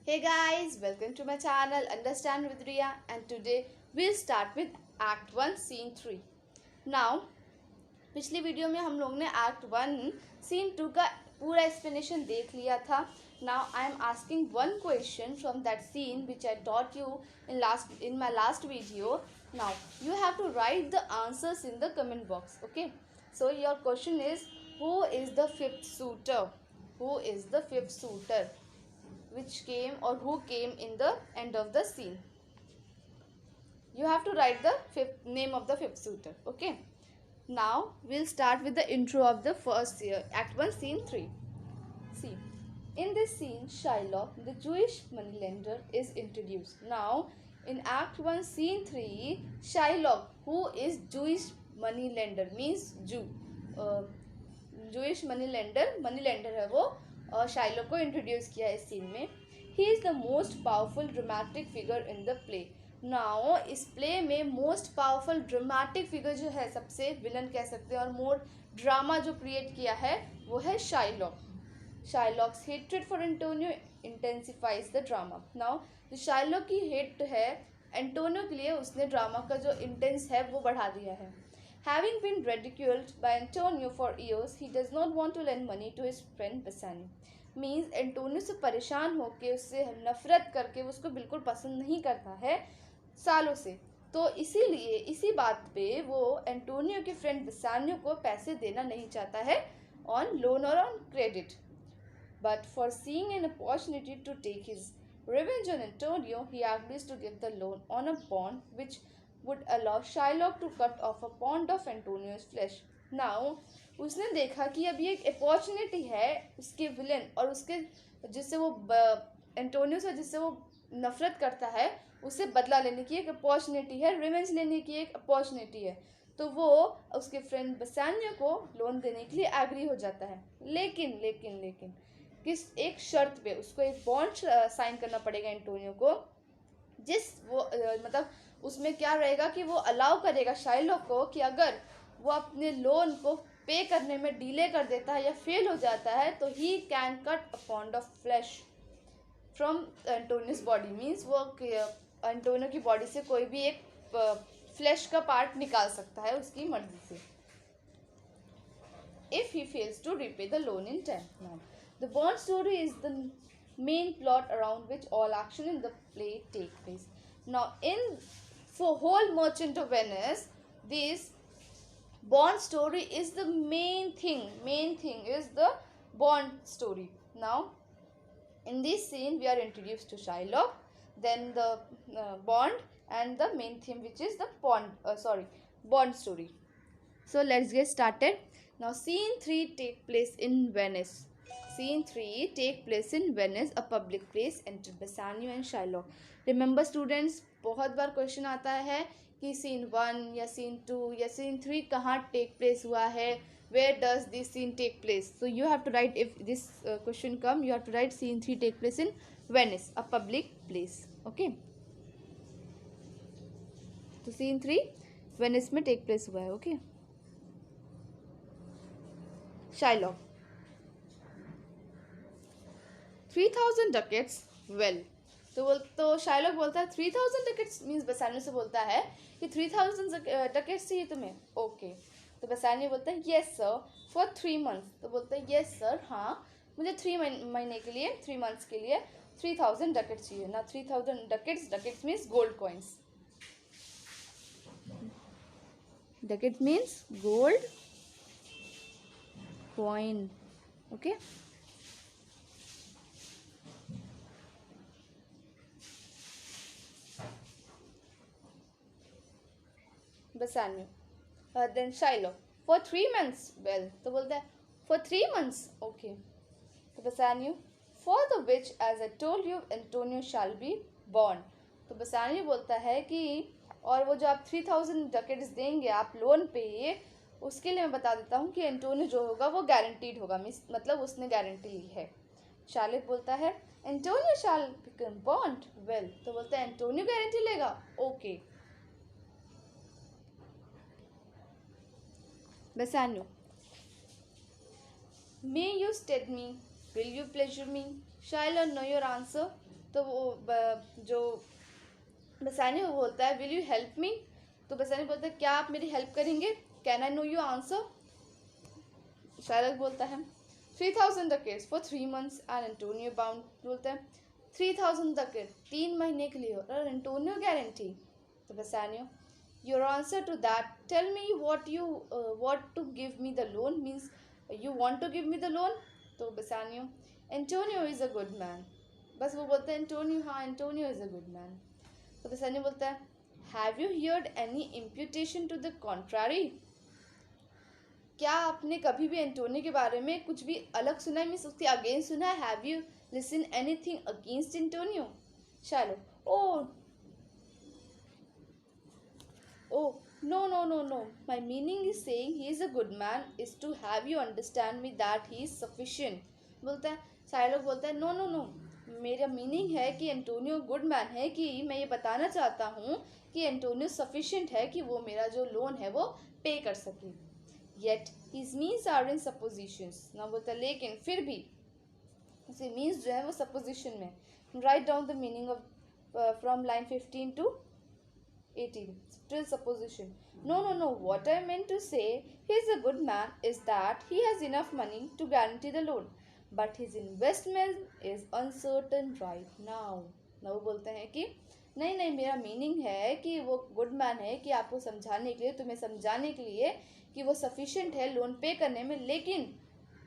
Hey guys, welcome to my channel Understand with Ria, and today we'll start with Act 1 Scene 3. Now, पिछली video में हम लोग ने Act 1 Scene 2 का पूरा explanation देख लिया था. Now I am asking one question from that scene which I taught you in my last video. Now you have to write the answers in the comment box. Okay. So your question is, who is the fifth suitor? Who is the fifth suitor? Which came or who came in the end of the scene. You have to write the name of the fifth suitor. Okay. Now we'll start with the intro of the first Act 1 Scene 3. See, in this scene Shylock, the Jewish moneylender, is introduced. Now in Act 1 Scene 3, Shylock, who is Jewish moneylender, means Jew, Jewish moneylender है वो, और Shylock को introduce किया इस scene में. He is the most powerful dramatic figure in the play. Now इस play में most powerful dramatic figure जो है, सबसे विलन कह सकते हैं, और मोर ड्रामा जो क्रिएट किया है वो है Shylock. Shylock's hatred for Antonio intensifies the drama. Now जो शाइलॉक की हेट है एंटोनियो के लिए, उसने ड्रामा का जो इंटेंस है वो बढ़ा दिया है. Having been ridiculed by Antonio for years, he does not want to lend money to his friend Bassanio. Means Antonio से परेशान होके, उससे नफरत करके, उसको बिल्कुल पसंद नहीं करता है सालों से. तो इसीलिए इसी बात पे वो एंटोनियो के फ्रेंड बसानियो को पैसे देना नहीं चाहता है ऑन लोन और on credit. But for seeing an opportunity to take his revenge on Antonio, he agrees to give the loan on a bond which would allow Shylock to cut off a pound of Antonio's flesh. Now उसने देखा कि अभी एक opportunity है उसके villain और उसके जिससे वो एंटोनियो से जिससे वो नफरत करता है, उससे बदला लेने की एक अपॉर्चुनिटी है, रिवेंज लेने की एक अपॉर्चुनिटी है. तो वो उसके फ्रेंड बसानियो को लोन देने के लिए एग्री हो जाता है. लेकिन लेकिन लेकिन किस एक शर्त पे उसको एक बॉन्ड साइन करना पड़ेगा एंटोनियो को, जिस वो मतलब उसमें क्या रहेगा कि वो अलाउ करेगा शाइलॉक को कि अगर वो अपने लोन को पे करने में डिले कर देता है या फेल हो जाता है तो he can cut a pound of flesh from Antonio's body. Means वो एंटोनियो की बॉडी से कोई भी एक फ्लैश का पार्ट निकाल सकता है उसकी मर्जी से, if he fails to repay the loan in time. Now, the bond story is the main plot around which all action in the play take place. Now, for whole Merchant of Venice, this bond story is the main thing. Main thing is the bond story. Now, in this scene, we are introduced to Shylock, then the bond, and the main theme, which is the bond story. So let's get started. Now, Scene 3 take place in Venice. Scene 3 take place in Venice, a public place. Enter Bassanio and Shylock. Remember students, बहुत बार question आता है कि scene 1 या scene 2 या scene 3 कहाँ take place हुआ है, where does this scene take place. So you have to write, if this question come, you have to write scene 3 take place in Venice, a public place. Okay, तो scene 3 Venice में take place हुआ है. Okay. Shylock, 3000 ducats. Well, तो Shylock बोलता है 3000 ducats. Means बसानियो से बोलता है कि 3000 डकेट्स चाहिए तुम्हें. ओके. तो बसानियो बोलता है येस सर फॉर 3 months. तो बोलता है येस सर, हाँ मुझे 3 महीने के लिए, 3 months के लिए 3000 डकेट्स चाहिए ना. 3000 ducats means gold coins. Ducat means gold coin. Okay. Bassanio. Then Shylock, for 3 months. Well, तो बोलता है for 3 months. Okay. तो Bassanio, for the which, as I told you, Antonio shall be born. तो Bassanio बोलता है कि और वो जो आप 3000 डकेट्स देंगे आप लोन पे, उसके लिए मैं बता देता हूँ कि एंटोनियो जो होगा वो गारंटीड होगा. मतलब उसने गारंटी ली है. शाइलॉक बोलता है Antonio shall become born. Well, तो बोलता है एंटोनियो गारंटी लेगा. Okay. Bassanio, may you stead me, will you pleasure me? Shall I know your answer? तो वो जो बेसानियो बोलता है विल यू हेल्प मी, तो बेसानियो बोलता है क्या आप मेरी हेल्प करेंगे, can I know you answer. Shylock बोलता है 3000 ducats for 3 months and Antonio bound, बोलता है 3000 ducat 3 महीने के लिए और एंटोनियो गारंटी। तो Bassanio your answer to that, tell me what you what to give me the loan, means you want to give me the loan. तो Bassanio Antonio is a good man, बस वो बोलते हैं Antonio, हाँ Antonio is a good man. तो Bassanio बोलता है have you heard any imputation to the contrary, क्या आपने कभी भी एंटोनियो के बारे में कुछ भी अलग सुना है, मीन्स उसके अगेंस्ट सुना है, have you listen anything against Antonio. Shylock oh no, my meaning is saying he is a good man is to have you understand me that he is sufficient, बोलता है शायलॉक बोलता है no, मेरा meaning है कि Antonio good man है, कि मैं ये बताना चाहता हूँ कि एंटोनियो सफिशिएंट है कि वो मेरा जो लोन है वो पे कर सके। Yet his means are in suppositions, ना बोलता है लेकिन फिर भी उसके मीन्स जो है वो सपोजिशन में। Write down the meaning of from line 15 to 18, still supposition. No, what I meant to say he is a good man is that he has enough money to guarantee the loan, but his investment is uncertain right now. ना वो बोलते हैं कि नहीं, मेरा meaning है कि वो गुड मैन है कि आपको समझाने के लिए, तुम्हें समझाने के लिए कि वो सफिशिएंट है लोन पे करने में, लेकिन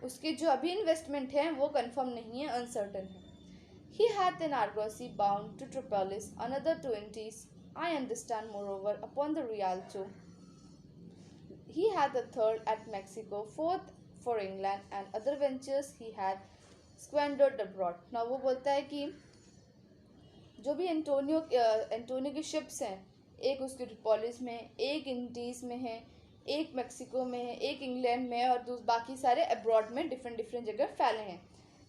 उसके जो अभी इन्वेस्टमेंट है वो कंफर्म नहीं है, अनसर्टन है। He had an argosy bound to Tripolis, another 20s. I understand, moreover, upon the Rialto. He had the third at Mexico, fourth for England, and other ventures he had squandered abroad. Now वो बोलता है कि जो भी Antonio की ships हैं, एक उसके ट्रिपोलिस में, एक इंडीज़ में है, एक मेक्सिको में है, एक इंग्लैंड में है, और बाकी सारे अब्रॉड में डिफरेंट जगह फैले हैं।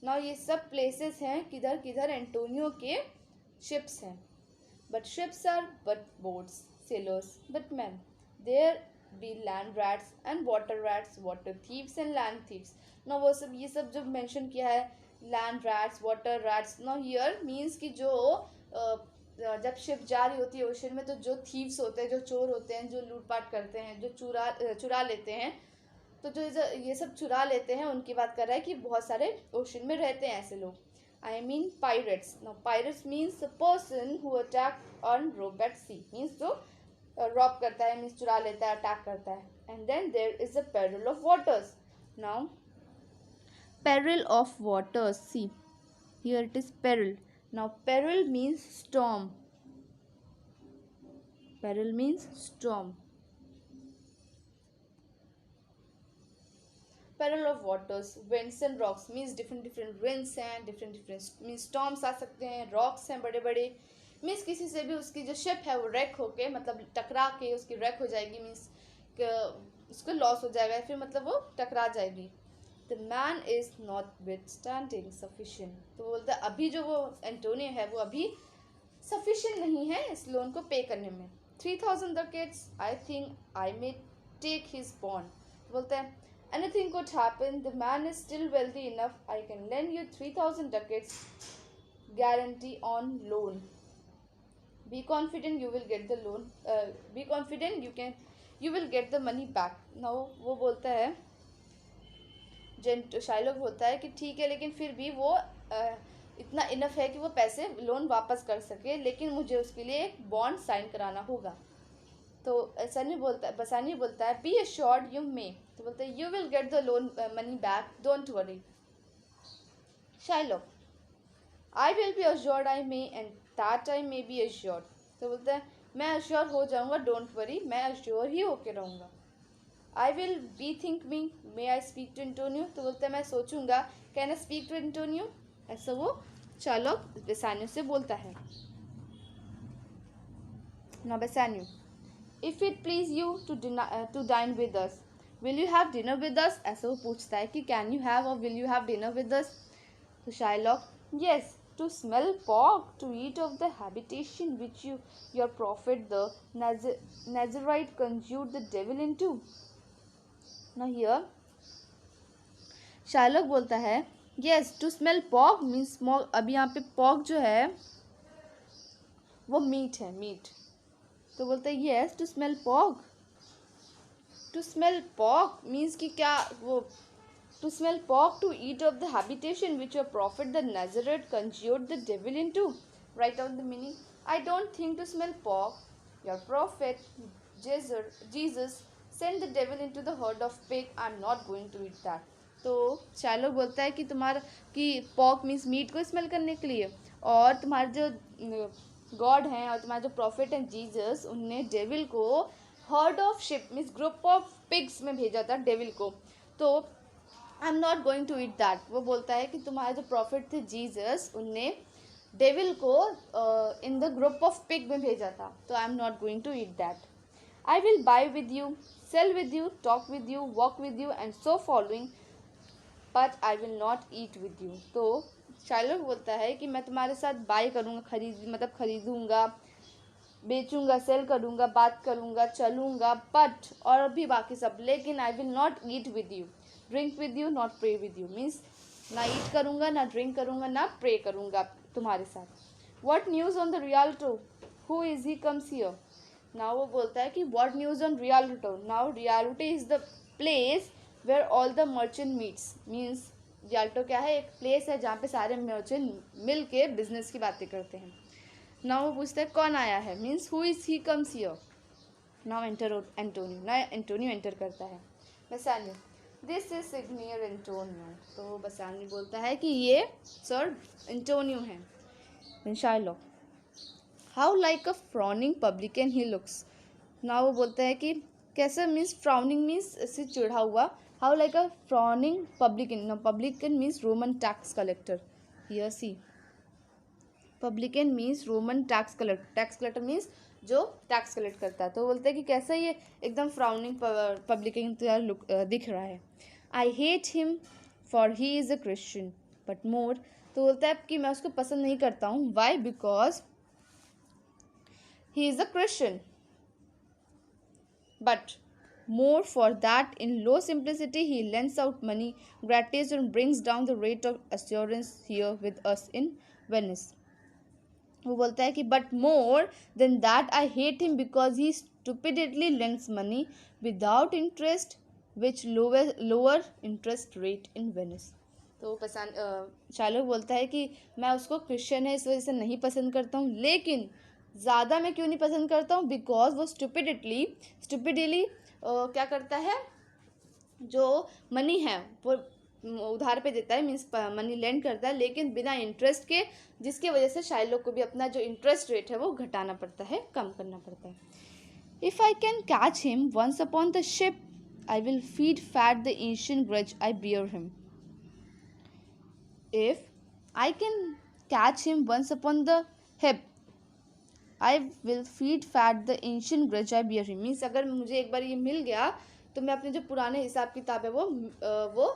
ना ये सब प्लेसेस हैं किधर एंटोनियो के शिप्स हैं। But ships are but boats, sailors but men. There be land rats and water rats, water thieves and land thieves. Now वो सब ये सब जो mention किया है land rats, water rats. Now here means कि जो जब शिप जा रही होती है ओशन में, तो जो थीव्स होते हैं, जो चोर होते हैं, जो लूटपाट करते हैं, जो चुरा लेते हैं, तो जो ये सब चुरा लेते हैं उनकी बात कर रहा है कि बहुत सारे ओशन में रहते हैं ऐसे लोग। I mean pirates. Now pirates means a person who attack on rob at sea. Means जो rob करता है, means चुरा लेता है, attack करता है. And then there is a peril of waters. Now peril of waters. See, here it is peril. Now peril means storm. Peril means storm. Peril of waters, winds and rocks means different winds हैं, different means storms आ सकते हैं, rocks हैं बड़े बड़े, means किसी से भी उसकी जो ship है वो wreck होके, मतलब टकरा के उसकी wreck हो जाएगी, means उसको loss हो जाएगा, फिर मतलब वो टकरा जाएगी। The man is not withstanding sufficient, तो बोलता है अभी जो वो एंटोनियो है वो अभी sufficient नहीं है इस लोन को पे करने में। 3000 ducats, I think I may take his bond, बोलता है anything could happen, the man is still wealthy enough, I can lend you 3000 ducats guarantee on loan, be confident you will get the loan, be confident you will get the money back. Now वो बोलता है Shylock बोलता है कि ठीक है, लेकिन फिर भी वो इतना इनफ है कि वो पैसे लोन वापस कर सके, लेकिन मुझे उसके लिए एक बॉन्ड साइन कराना होगा। तो बसानियो बोलता है बी एश्योर्ड यू मे, तो बोलते हैं you will get the loan money back, don't worry. Shylock I will be assured I may and that I may be assured, तो बोलते हैं मैं एश्योर हो जाऊंगा, डोंट वरी, मैं एश्योर ही होके रहूँगा। I will be think me may I speak to Antonio, तो बोलते हैं मैं सोचूंगा, can I speak to Antonio, ऐसा वो शाइलॉक बेसानियो से बोलता है। ना Bassanio if it please you to dine with us, will you have dinner with us, ऐसा वो पूछता है कि कैन यू हैव और will you have dinner with us. तो Shylock yes, to smell pork, to eat of the habitation which your prophet the Nazarite conjured the devil into. Now here Shylock बोलता है yes, to smell pork means smock. अभी यहाँ पे pock जो है वो meet है, मीट। तो बोलते हैं yes to smell pork. To smell pork means कि क्या वो, to smell pork, to eat of the habitation which your prophet the Nazarite conjured the devil into. Right out the meaning. I don't think to smell pork your prophet Jesus send the devil into the herd of pig. I am not going to eat that. तो Shylock बोलता है कि तुम्हारा कि pork means meet को smell करने के लिए, और तुम्हारे जो गॉड हैं और तुम्हारे जो प्रॉफिट हैं जीसस, उनने डेविल को herd of ship means group of pigs में भेजा था डेविल को। तो I am not going to eat that. वो बोलता है कि तुम्हारे जो प्रॉफिट थे जीसस, उनने डेविल को in the group of pig में भेजा था, तो I am not going to eat that. I will buy with you, sell with you, talk with you, walk with you and so following, but I will not eat with you. तो Shylock बोलता है कि मैं तुम्हारे साथ bye करूँगा, खरीदूँगा, बेचूँगा, cell करूँगा, बात करूँगा, चलूँगा, बट और भी बाकी सब, लेकिन I will not eat with you, drink with you, not pray with you. Means ना ईट करूँगा, ना ड्रिंक करूँगा, ना प्रे करूँगा तुम्हारे साथ। What news on the Rialto, who is he comes here. Now वो बोलता है कि what news on Rialto. Now Rialto is the place where all the merchant meets. Means Rialto क्या है, एक प्लेस है जहाँ पे सारे मर्चेंट मिल के बिजनेस की बातें करते हैं। नाउ वो पूछता है कौन आया है, means who is he comes here. Now enter Antonio. ना एंटोनियो एंटर करता है। Bassanio, this is signior Antonio. तो बेसानियो बोलता है कि ये सर एंटोनियो हैं। Shylock, how like a fawning publican he looks. Now वो बोलता है कि कैसा, मीन्स फ्राउनिंग मीन्स इससे चिढ़ा हुआ, how like a fawning publican. No, publican means Roman tax collector. Here see, publican means Roman tax collector means जो tax collect करता है। तो बोलते हैं कि कैसा ये एकदम फ्राउनिंग पब्लिकन लुक दिख रहा है। I hate him for he is a Christian but more. तो बोलता है कि मैं उसको पसंद नहीं करता हूँ, why, because he is a Christian, but more for that in low simplicity he lends out money gratis and brings down the rate of assurance here with us in Venice. वो बोलता है कि but more than that I hate him because he stupidly lends money without interest which lower interest rate in Venice. तो Shylock बोलता है कि मैं उसको क्रिश्चियन है इस वजह से नहीं पसंद करता हूँ, लेकिन ज़्यादा मैं क्यों नहीं पसंद करता हूँ, बिकॉज वो स्टूपिडली क्या करता है, जो मनी है वो उधार पे देता है, मीन्स मनी लेंड करता है, लेकिन बिना इंटरेस्ट के, जिसकी वजह से शायलोक को भी अपना जो इंटरेस्ट रेट है वो घटाना पड़ता है, कम करना पड़ता है। If I can catch him once upon the ship I will feed fat the ancient grudge I bear him. If I can catch him once upon the hip I will feed fat the ancient grudge I bear him. Means अगर मुझे एक बार ये मिल गया तो मैं अपने जो पुराने हिसाब किताब है वो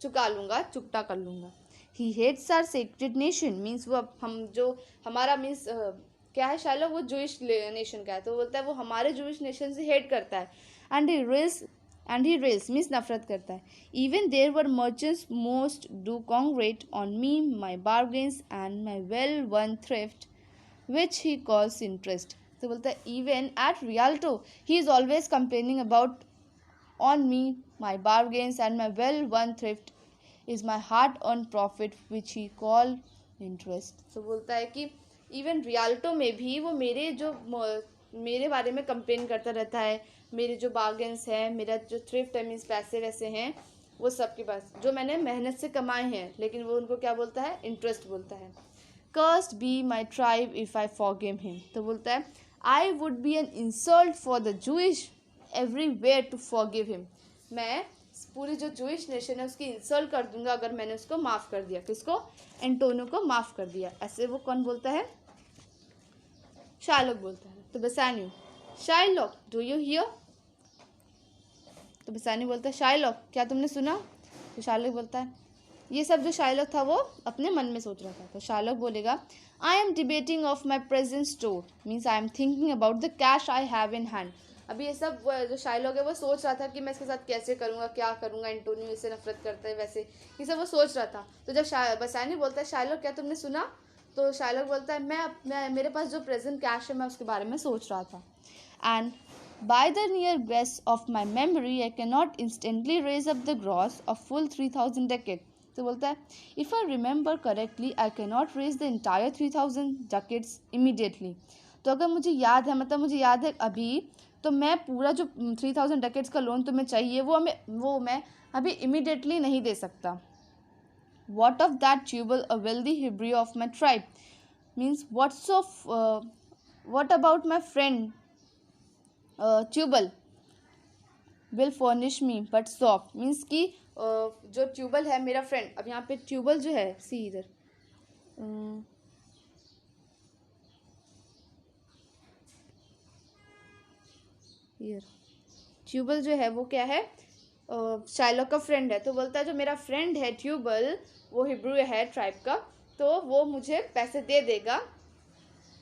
चुका लूँगा, चुकता कर लूँगा। He hates our sacred nation. Means वो हम जो हमारा मीन्स क्या है शायलोक, वो जूइश नेशन का है, तो बोलता है वो हमारे जूइश नेशन से हेट करता है। एंड ही रेल्स मीन्स नफरत करता है। Even there were merchants most do congregate on me my bargains and my well won thrift which he calls interest. तो बोलता है even at Rialto he is always complaining about on me my bargains and my well won thrift is my hard earned profit which he call interest. तो बोलता है कि even Rialto में भी वो मेरे बारे में कंप्लेन करता रहता है, मेरे जो बार्गेन्स हैं, मेरा जो थ्रिफ्ट है मीन्स पैसे वैसे हैं, वो सबके पास जो मैंने मेहनत से कमाए हैं, लेकिन वो उनको क्या बोलता है, इंटरेस्ट बोलता है। Cursed be my tribe if I forgive him. तो बोलता है I would be an insult for the Jewish everywhere to forgive him. मैं पूरी जो जूइश नेशन है उसकी इंसल्ट कर दूंगा अगर मैंने उसको माफ़ कर दिया। किसको? एंटोनियो को माफ़ कर दिया। ऐसे वो कौन बोलता है? शायलोक बोलता है। तो बेसानियो, शायलोक डू यू हियर? तो बेसानियो बोलता है शायलोक क्या तुमने सुना? तो शायलोक बोलता है, ये सब जो शायलोक था वो अपने मन में सोच रहा था। तो शायलोक बोलेगा I am debating of my present store means I am thinking about the cash I have in hand. अभी ये सब जो शाइलॉक है वो सोच रहा था कि मैं इसके साथ कैसे करूँगा, क्या करूँगा, एंटोनियो इससे नफरत करता है वैसे, ये सब वो सोच रहा था। तो जब बसानी बोलता है शाइलॉक क्या तुमने सुना, तो शाइलॉक बोलता है मैं मेरे पास जो प्रेजेंट कैश है मैं उसके बारे में सोच रहा था। And by the near best of my memory I cannot instantly raise up the gross of full 3000 ducats. तो बोलता है if I remember correctly I cannot raise the entire 3000 ducats immediately. तो अगर मुझे याद है, मतलब मुझे याद है अभी, तो मैं पूरा जो 3000 डकेट्स का लोन तुम्हें चाहिए वो मैं अभी इमीडिएटली नहीं दे सकता. What of that Tubal, a wealthy Hebrew of my tribe? Means what about my friend Tubal will furnish me but soft. Means कि जो ट्यूबल है मेरा फ्रेंड, अब यहाँ पे ट्यूबल जो है, सी इधर ट्यूबल जो है वो क्या है, शाइलॉक का फ्रेंड है. तो बोलता है जो मेरा फ्रेंड है ट्यूबल, वो हिब्रू है ट्राइब का, तो वो मुझे पैसे दे देगा.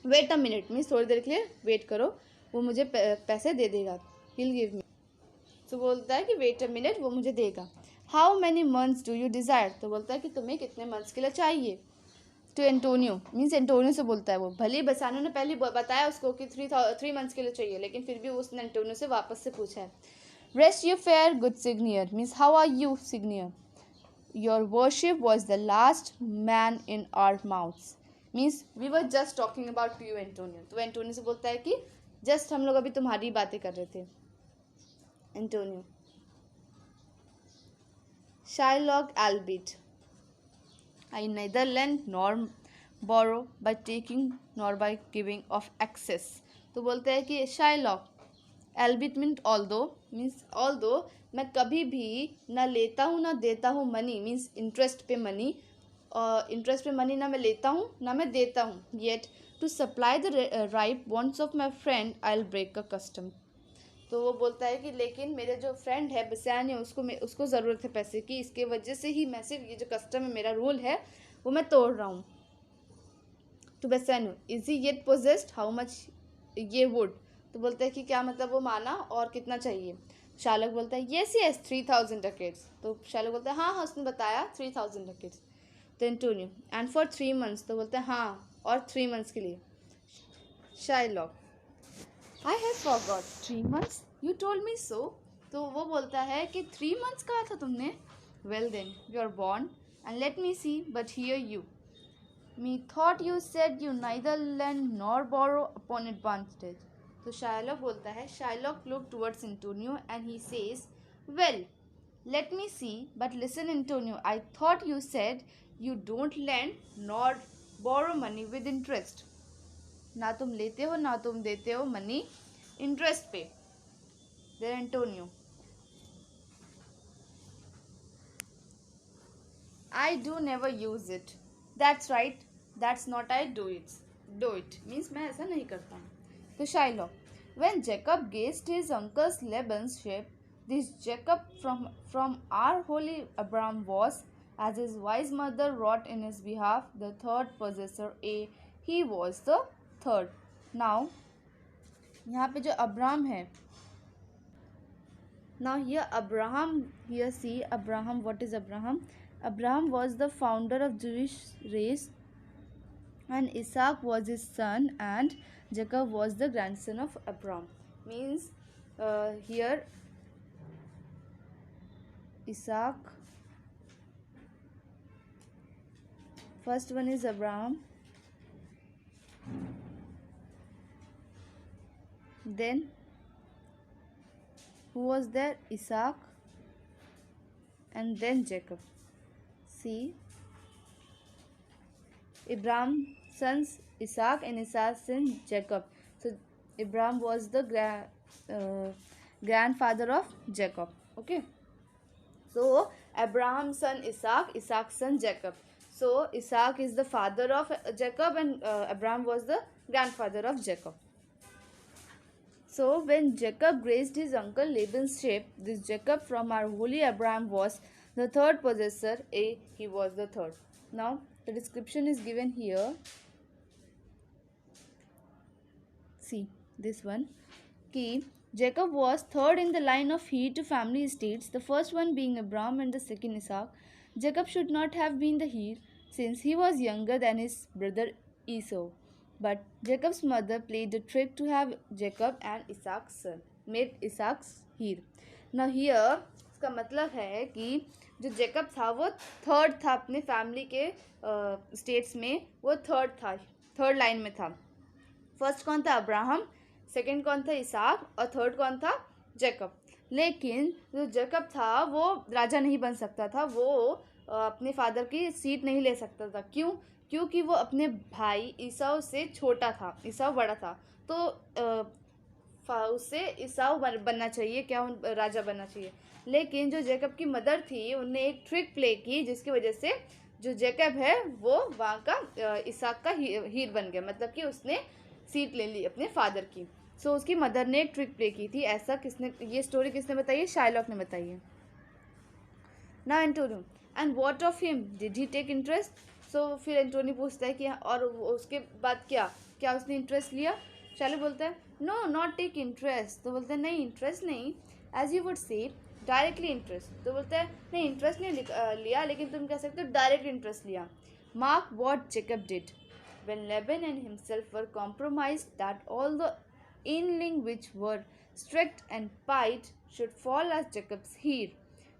वेट अ मिनट, मीन्स थोड़ी देर के लिए वेट करो, वो मुझे पैसे दे देगा. he'll give me. तो बोलता है कि वेट अ मिनट, वो मुझे देगा. How many months do you desire. तो बोलता है कि तुम्हें कितने मंथ्स के लिए चाहिए. टू एंटोनियो, मीन्स एंटोनियो से बोलता है वो. भले ही बसानो ने पहले बताया उसको कि 3 मंथ्स के लिए चाहिए, लेकिन फिर भी उसने एंटोनियो से वापस से पूछा है. Rest you fair good signior. Means how are you signior. Your worship was the last man in our mouths. Means we were just talking about you Antonio. तो एंटोनियो से बोलता है कि जस्ट हम लोग अभी तुम्हारी बातें कर रहे थे. Antonio. Shylock albeit I neither lend nor borrow by taking nor by giving of access. तो बोलते हैं कि शाइलॉक, albeit means although मैं कभी भी ना लेता हूँ ना देता हूँ मनी, मीन्स इंटरेस्ट पे मनी, इंटरेस्ट पे मनी ना मैं लेता हूँ ना मैं देता हूँ. Yet to supply the ripe wants of my friend I will break a custom. तो वो बोलता है कि लेकिन मेरे जो फ्रेंड है बसानी, उसको ज़रूरत है पैसे की, इसके वजह से ही मैं सिर्फ ये जो कस्टम है, मेरा रूल है, वो मैं तोड़ रहा हूँ. तो Bassanio is he yet possessed how much ye would. तो बोलता है कि क्या मतलब वो माना और कितना चाहिए. शालक बोलता है येस येस 3000 डकेट्स. तो शालक बोलता है हाँ हाँ उसने बताया 3000 डकेट्स. तो एंटोनियो एंड फॉर 3 मंथ्स. तो बोलते हैं हाँ और 3 मंथ्स के लिए. Shylock I have forgot 3 months. You told me so. तो वो बोलता है कि 3 months कहा था तुमने. Well then, you are born and let me see. But here you. Me thought you said you neither lend nor borrow upon advantage. तो Shylock बोलता है. Shylock looked towards Antonio and he says, well, let me see. But listen, Antonio, I thought you said you don't lend nor borrow money with interest. ना तुम लेते हो ना तुम देते हो मनी इंटरेस्ट पे. There Antonio I do never use it. That's right that's not I do it means मैं ऐसा नहीं करता हूँ. तो Shylock when Jacob grazed his uncle Laban's sheep this Jacob from our holy Abraham was as his wise mother wrought in his behalf the third possessor he was the third. Now यहाँ पे जो Abraham है, now here Abraham, here see Abraham, what is Abraham? Abraham was the founder of Jewish race and Isaac was his son and Jacob was the grandson of Abraham. Means here Isaac, first one is Abraham, then who was there? Isaac, and then Jacob. See, Abraham's sons Isaac and Isaac's son Jacob. So Abraham was the grandfather of Jacob. Okay. So Abraham's son Isaac, Isaac's son Jacob. So Isaac is the father of Jacob and Abraham was the grandfather of Jacob. So when Jacob grazed his uncle Laban's sheep, this Jacob from our holy Abraham was the third possessor. He was the third. Now the description is given here. See this one. कि Jacob was third in the line of heir to family estates, the first one being Abraham and the second Isaac. Jacob should not have been the heir, since he was younger than his brother Esau. But Jacob's mother played the trick to have Jacob and Isaac's son, made Isaac's heir. Now here इसका मतलब है कि जो Jacob था वो third था अपने family के स्टेट्स में, वो थर्ड था, थर्ड लाइन में था. फर्स्ट कौन था? अब्राहम. सेकंड कौन था? इसाक. और थर्ड कौन था? जेकब. लेकिन जो जेकब था वो राजा नहीं बन सकता था, वो अपने फादर की सीट नहीं ले सकता था. क्यों? क्योंकि वो अपने भाई ईसाऊ से छोटा था, ईसाऊ बड़ा था, तो उससे ईसाऊ बनना चाहिए, क्या राजा बनना चाहिए. लेकिन जो जेकब की मदर थी उनने एक ट्रिक प्ले की, जिसकी वजह से जो जेकब है वो वहाँ का इसाक का हीर बन गया, मतलब कि उसने सीट ले ली अपने फादर की. सो उसकी मदर ने एक ट्रिक प्ले की थी. ऐसा किसने, ये स्टोरी किसने बताई है? शाइलॉक ने बताई है. ना Antonio, and what of him, did he take interest? So फिर एंटोनी पूछता है कि और उसके बाद क्या क्या उसने इंटरेस्ट लिया? शाइलॉक बोलता है नो नॉट टेक इंटरेस्ट. तो बोलते हैं नहीं, इंटरेस्ट नहीं, as you would say directly interest. तो बोलते हैं नहीं, इंटरेस्ट नहीं लिया, लेकिन तुम कह सकते हो डायरेक्ट इंटरेस्ट लिया. Mark what Jacob did when Laban and himself were compromised, that all the inling which were strict and pied should fall as Jacob's heir.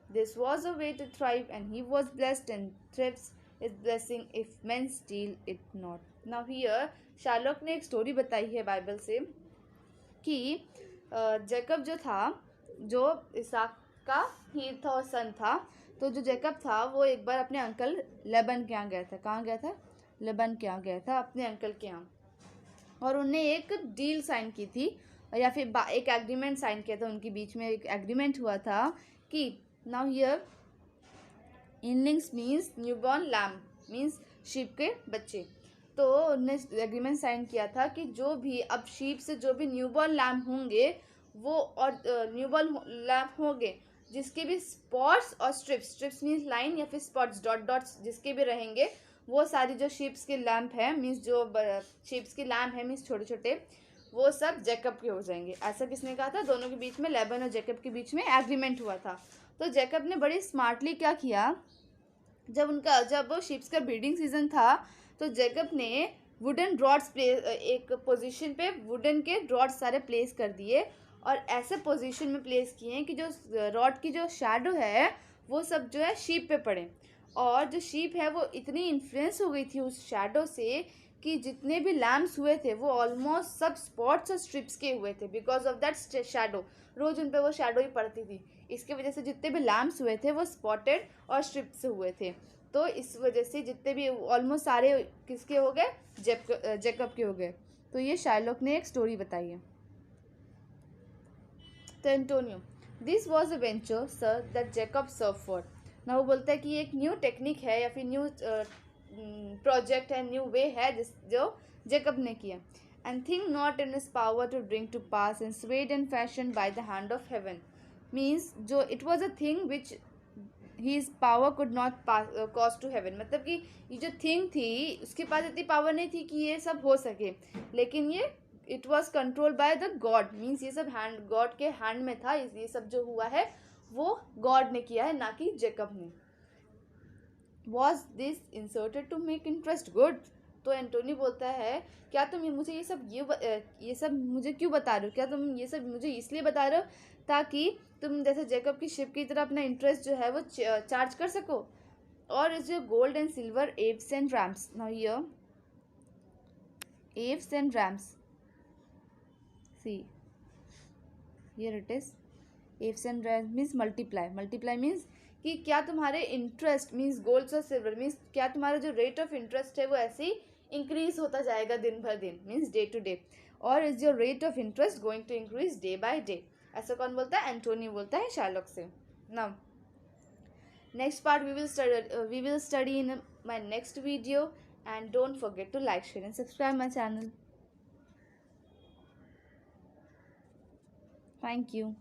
This was a way to thrive, and he was blessed, and thrives is blessing if men steal it not. Now here Sherlock ने एक story बताई है Bible से कि Jacob जो था, जो Isaac का हीर था और सन था, तो जो जैकब था वो एक बार अपने अंकल लेबन के यहाँ गया था. कहाँ गया था? लेबन के यहाँ गया था, अपने अंकल के यहाँ. और उनने एक डील साइन की थी, या फिर एक एग्रीमेंट साइन किया था. उनके बीच में एक एग्रीमेंट हुआ था कि now here eanlings means newborn lamb, means sheep के बच्चे. तो उनने एग्रीमेंट साइन किया था कि जो भी अब शीप से जो भी न्यूबॉर्न लैम्ब होंगे वो, और न्यूबॉर्न लैम्ब होंगे जिसके भी स्पॉट्स और स्ट्रिप्स, स्ट्रिप्स मीन्स लाइन या फिर स्पॉट्स डॉट डॉट्स जिसके भी रहेंगे, वो सारी जो शीप्स के लैम्प है, मीन्स जो शीप्स की लैम्प है, मीन्स छोटे छोटे, वो सब जैकब के हो जाएंगे. ऐसा किसने कहा था? दोनों के बीच में, लेबन और जैकब के बीच में एग्रीमेंट हुआ था. तो जैकब ने बड़ी स्मार्टली क्या किया, जब वो शीप्स का ब्रीडिंग सीजन था, तो जैकब ने वुडन रॉड्स एक पोजीशन पे वुडन के रॉड्स सारे प्लेस कर दिए, और ऐसे पोजीशन में प्लेस किए हैं कि जो रॉड की जो शैडो है वो सब जो है शीप पे पड़े. और जो शीप है वो इतनी इन्फ्लुएंस हो गई थी उस शैडो से कि जितने भी लैम्प्स हुए थे वो ऑलमोस्ट सब स्पॉट्स और स्ट्रिप्स के हुए थे, बिकॉज ऑफ दैट शैडो. रोज उन पे वो शैडो ही पड़ती थी, इसके वजह से जितने भी लैम्प्स हुए थे वो स्पॉटेड और स्ट्रिप्स से हुए थे. तो इस वजह से जितने भी ऑलमोस्ट सारे किसके हो गए? जैकब के हो गए. तो ये शार्लॉक ने एक स्टोरी बताई है. तो Antonio, this was a venture sir that Jacob serve for. ना वो बोलता है कि एक न्यू टेक्निक है या फिर न्यू प्रोजेक्ट है, न्यू वे है जो जैकब ने किया. And think not in his power to bring to pass in swayed and fashion by the hand of heaven. Means जो it was a thing which his power could not cause to heaven, मतलब कि ये जो thing थी उसके पास इतनी power नहीं थी कि ये सब हो सके, लेकिन ये it was control by the God. Means ये सब हैंड, गॉड के हैंड में था. ये सब जो हुआ है वो गॉड ने किया है, ना कि जेकब ने. Was this inserted to make interest good. तो एंटोनी बोलता है क्या तुम मुझे ये सब मुझे क्यों बता रहे हो? क्या तुम ये सब मुझे इसलिए बता रहे हो ताकि तुम जैसे जेकब की शिप की तरह अपना इंटरेस्ट जो है वो चार्ज कर सको? और is your gold and silver ewes and rams. Now here ewes and rams, see here it is. Ewes and rams means multiply. Multiply means कि क्या तुम्हारे इंटरेस्ट मीन्स गोल्ड और सिल्वर मीन्स क्या तुम्हारा जो रेट ऑफ इंटरेस्ट है वो ऐसे ही इंक्रीज होता जाएगा दिन भर दिन, मीन्स डे टू डे. और is your rate of interest going to increase day by day. ऐसा कौन बोलता है? एंटोनियो बोलता है शार्लॉक से. Now next part we will study in my next video, and don't forget to like, share and subscribe my channel. Thank you.